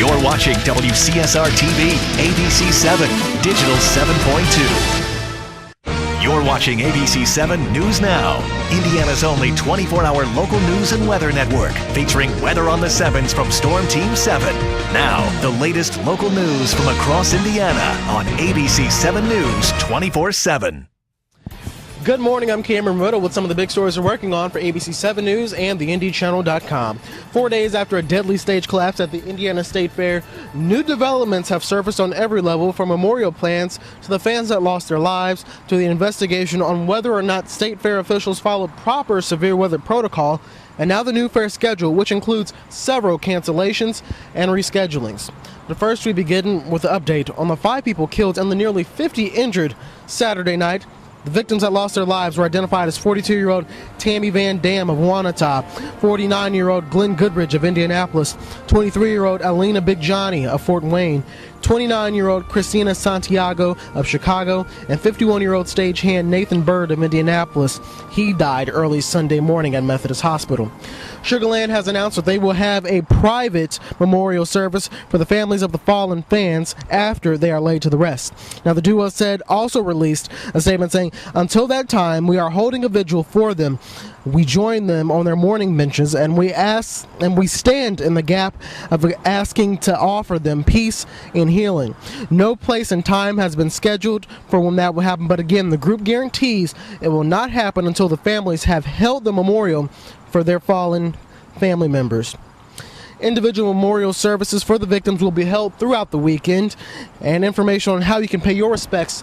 You're watching WCSR TV, ABC7, Digital 7.2. You're watching ABC7 News Now, Indiana's only 24-hour local news and weather network, featuring weather on the 7s from Storm Team 7. Now, the latest local news from across Indiana on ABC7 News 24/7. Good morning, I'm Cameron Riddle with some of the big stories we're working on for ABC7 News and the IndyChannel.com. 4 days after a deadly stage collapse at the Indiana State Fair, new developments have surfaced on every level, from memorial plans to the fans that lost their lives to the investigation on whether or not State Fair officials followed proper severe weather protocol, and now the new fair schedule, which includes several cancellations and reschedulings. But first, we begin with an update on the 5 people killed and the nearly 50 injured Saturday night. The victims that lost their lives were identified as 42-year-old Tammy Van Dam of Wanata, 49-year-old Glenn Goodridge of Indianapolis, 23-year-old Alina Big Johnny of Fort Wayne, 29-year-old Christina Santiago of Chicago, and 51-year-old stagehand Nathan Bird of Indianapolis. He died early Sunday morning at Methodist Hospital. Sugar Land has announced that they will have a private memorial service for the families of the fallen fans after they are laid to the rest. Now, the duo also released a statement saying, "Until that time, we are holding a vigil for them. We join them on their mourning benches, and we stand in the gap of asking to offer them peace and healing. No place and time has been scheduled for when that will happen, but again, the group guarantees it will not happen until the families have held the memorial for their fallen family members." Individual memorial services for the victims will be held throughout the weekend, and information on how you can pay your respects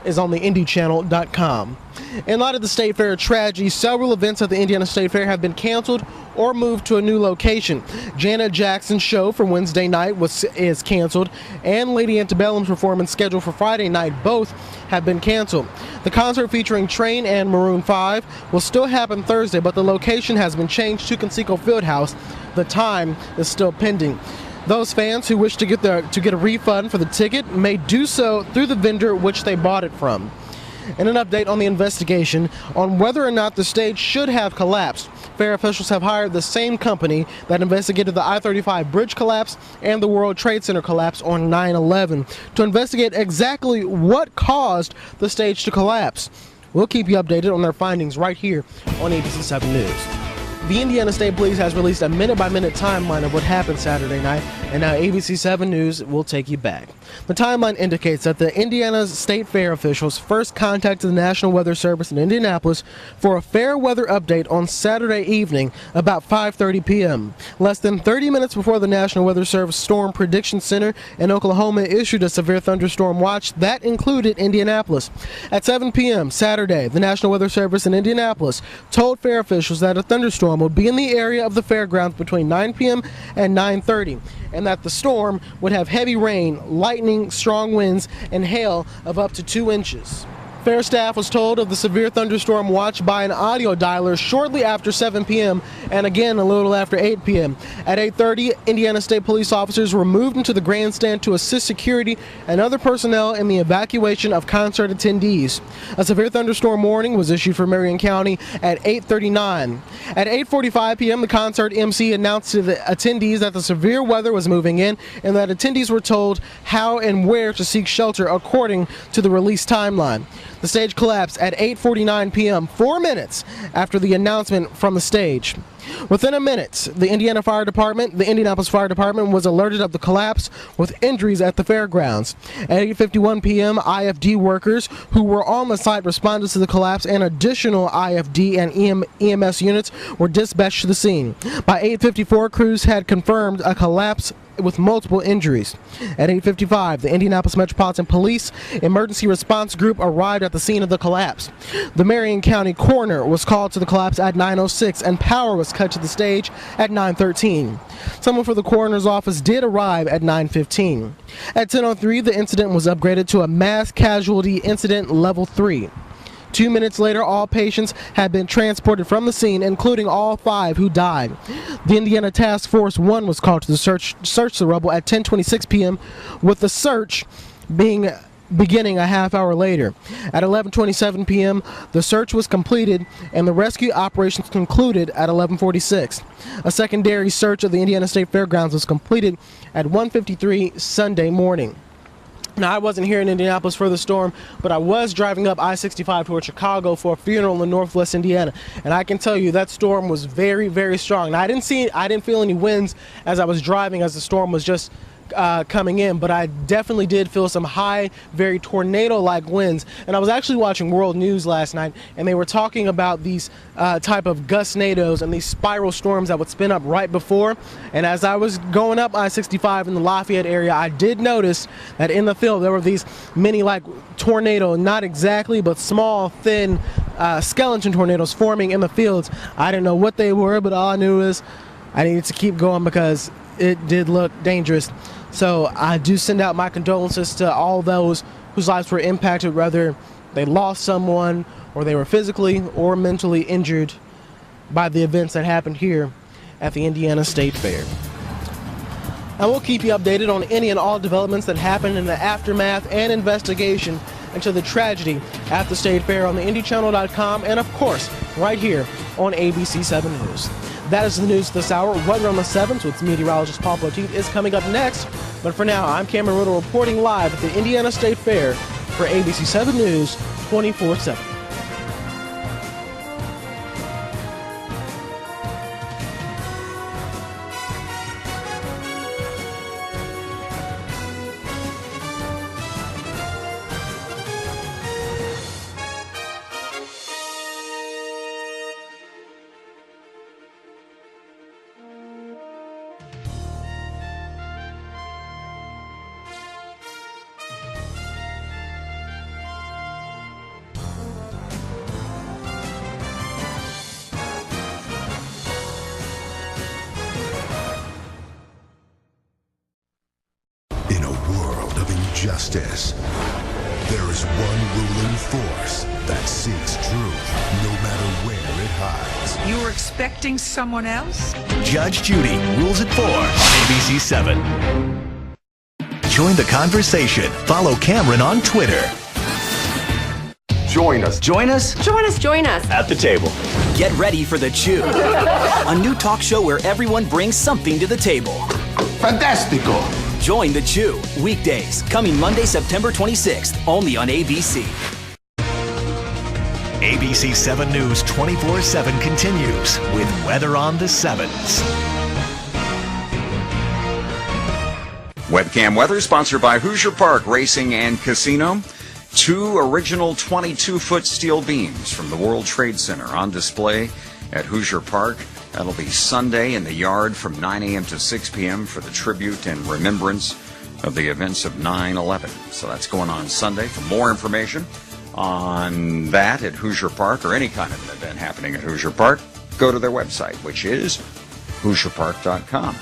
is on the IndyChannel.com. In light of the State Fair tragedy, several events at the Indiana State Fair have been canceled or moved to a new location. Janet Jackson's show for Wednesday night is canceled, and Lady Antebellum's performance scheduled for Friday night both have been canceled. The concert featuring Train and Maroon 5 will still happen Thursday, but the location has been changed to Conseco Fieldhouse. The time is still pending. Those fans who wish to get a refund for the ticket may do so through the vendor which they bought it from. And an update on the investigation on whether or not the stage should have collapsed. Fair officials have hired the same company that investigated the I-35 bridge collapse and the World Trade Center collapse on 9/11 to investigate exactly what caused the stage to collapse. We'll keep you updated on their findings right here on ABC7 News. The Indiana State Police has released a minute-by-minute timeline of what happened Saturday night, and now ABC7 News will take you back. The timeline indicates that the Indiana State Fair officials first contacted the National Weather Service in Indianapolis for a fair weather update on Saturday evening about 5:30 p.m. Less than 30 minutes before the National Weather Service Storm Prediction Center in Oklahoma issued a severe thunderstorm watch that included Indianapolis. At 7 p.m. Saturday, the National Weather Service in Indianapolis told fair officials that a thunderstorm would be in the area of the fairgrounds between 9 p.m. and 9:30, and that the storm would have heavy rain, lightning, strong winds, and hail of up to 2 inches. Fair staff was told of the severe thunderstorm watch by an audio dialer shortly after 7 p.m. and again a little after 8 p.m. At 8:30, Indiana State Police officers were moved into the grandstand to assist security and other personnel in the evacuation of concert attendees. A severe thunderstorm warning was issued for Marion County at 8:39. At 8:45 p.m., the concert MC announced to the attendees that the severe weather was moving in and that attendees were told how and where to seek shelter according to the release timeline. The stage collapsed at 8:49 p.m., 4 minutes after the announcement from the stage. Within a minute, the Indianapolis Fire Department was alerted of the collapse with injuries at the fairgrounds. At 8:51 p.m., IFD workers who were on the site responded to the collapse, and additional IFD and EMS units were dispatched to the scene. By 8:54, crews had confirmed a collapse with multiple injuries. At 8:55, the Indianapolis Metropolitan Police Emergency Response Group arrived at the scene of the collapse. The Marion County coroner was called to the collapse at 9:06, and power was cut to the stage at 9:13. Someone from the coroner's office did arrive at 9:15. At 10:03, the incident was upgraded to a mass casualty incident level 3. 2 minutes later, all patients had been transported from the scene, including all 5 who died. The Indiana Task Force 1 was called to search the rubble at 10:26 p.m., with the search being beginning a half hour later. At 11:27 p.m., the search was completed and the rescue operations concluded at 11:46. A secondary search of the Indiana State Fairgrounds was completed at 1:53 Sunday morning. Now, I wasn't here in Indianapolis for the storm, but I was driving up I-65 toward Chicago for a funeral in Northwest Indiana, and I can tell you that storm was very, very strong. Now, I didn't feel any winds as I was driving, as the storm was just coming in, but I definitely did feel some high, very tornado-like winds. And I was actually watching World News last night, and they were talking about these type of gustnados and these spiral storms that would spin up right before. And as I was going up I-65 in the Lafayette area, I did notice that in the field there were these mini like tornado, not exactly, but small, thin skeleton tornadoes forming in the fields. I didn't know what they were, but all I knew is I needed to keep going because it did look dangerous. So I do send out my condolences to all those whose lives were impacted, whether they lost someone or they were physically or mentally injured by the events that happened here at the Indiana State Fair. And we'll keep you updated on any and all developments that happen in the aftermath and investigation into the tragedy at the State Fair on the IndyChannel.com and, of course, right here on ABC7 News. That is the news this hour. Weather on the 7th with meteorologist Paul Poteet is coming up next. But for now, I'm Cameron Ridle reporting live at the Indiana State Fair for ABC7 News 24/7. In a world of injustice, there is one ruling force that seeks truth no matter where it hides. You were expecting someone else? Judge Judy rules at 4 on ABC7. Join the conversation. Follow Cameron on Twitter. Join us. Join us Join us. Join us. At the table. Get ready for The Chew, a new talk show where everyone brings something to the table. Fantastico. Join The Chew, weekdays, coming Monday, September 26th, only on ABC. ABC7 News 24/7 continues with weather on the 7s. Webcam weather sponsored by Hoosier Park Racing and Casino. 2 original 22-foot steel beams from the World Trade Center on display at Hoosier Park. That'll be Sunday in the yard from 9 a.m. to 6 p.m. for the tribute and remembrance of the events of 9/11. So that's going on Sunday. For more information on that at Hoosier Park or any kind of an event happening at Hoosier Park, go to their website, which is HoosierPark.com.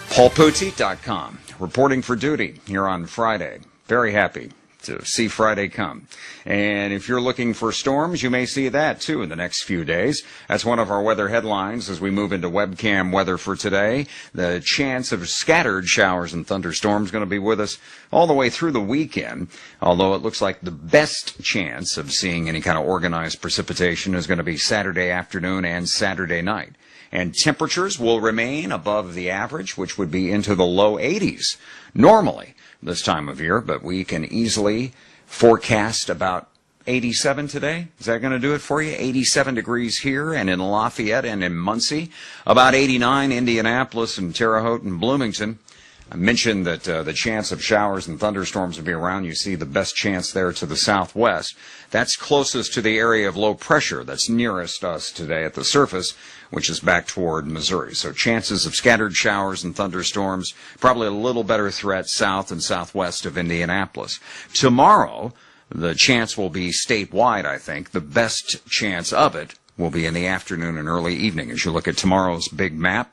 PaulPoteet.com, reporting for duty here on Friday. Very happy to see Friday come. And if you're looking for storms, you may see that too in the next few days. That's one of our weather headlines as we move into webcam weather for today. The chance of scattered showers and thunderstorms going to be with us all the way through the weekend, although it looks like the best chance of seeing any kind of organized precipitation is going to be Saturday afternoon and Saturday night. And temperatures will remain above the average, which would be into the low 80s normally this time of year, but we can easily forecast about 87 today. Is that going to do it for you? 87 degrees here and in Lafayette and in Muncie. About 89 Indianapolis and Terre Haute and Bloomington. I mentioned that the chance of showers and thunderstorms will be around. You see the best chance there to the southwest. That's closest to the area of low pressure that's nearest us today at the surface, which is back toward Missouri. So chances of scattered showers and thunderstorms, probably a little better threat south and southwest of Indianapolis. Tomorrow, the chance will be statewide, I think. The best chance of it will be in the afternoon and early evening. As you look at tomorrow's big map,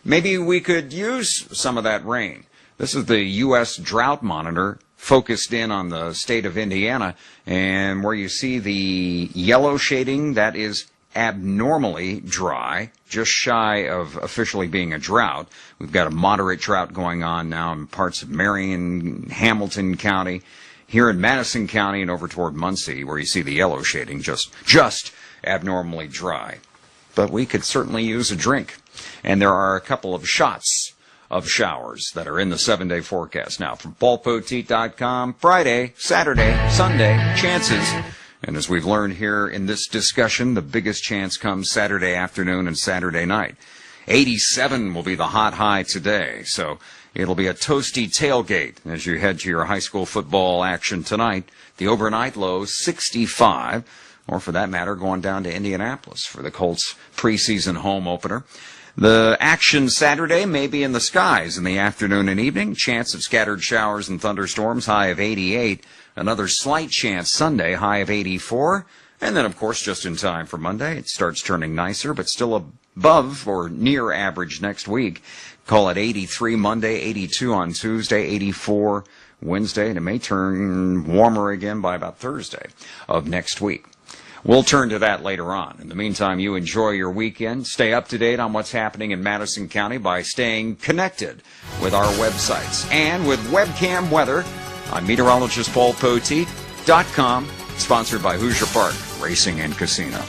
maybe we could use some of that rain. This is the U.S. Drought Monitor focused in on the state of Indiana, and where you see the yellow shading, that is abnormally dry, just shy of officially being a drought. We've got a moderate drought going on now in parts of Marion, Hamilton County. Here in Madison County and over toward Muncie, where you see the yellow shading, just abnormally dry. But we could certainly use a drink. And there are a couple of shots of showers that are in the 7-day forecast now from paulpoteet.com. Friday, Saturday, Sunday, chances. And as we've learned here in this discussion, the biggest chance comes Saturday afternoon and Saturday night. 87 will be the hot high today, so it'll be a toasty tailgate as you head to your high school football action tonight. The overnight low, 65, or for that matter, going down to Indianapolis for the Colts preseason home opener. The action Saturday may be in the skies in the afternoon and evening. Chance of scattered showers and thunderstorms, high of 88. Another slight chance Sunday, high of 84. And then, of course, just in time for Monday, it starts turning nicer, but still above or near average next week. Call it 83 Monday, 82 on Tuesday, 84 Wednesday, and it may turn warmer again by about Thursday of next week. We'll turn to that later on. In the meantime, you enjoy your weekend. Stay up to date on what's happening in Madison County by staying connected with our websites. And with webcam weather, I'm meteorologist Paul Poteet.com, sponsored by Hoosier Park Racing and Casino.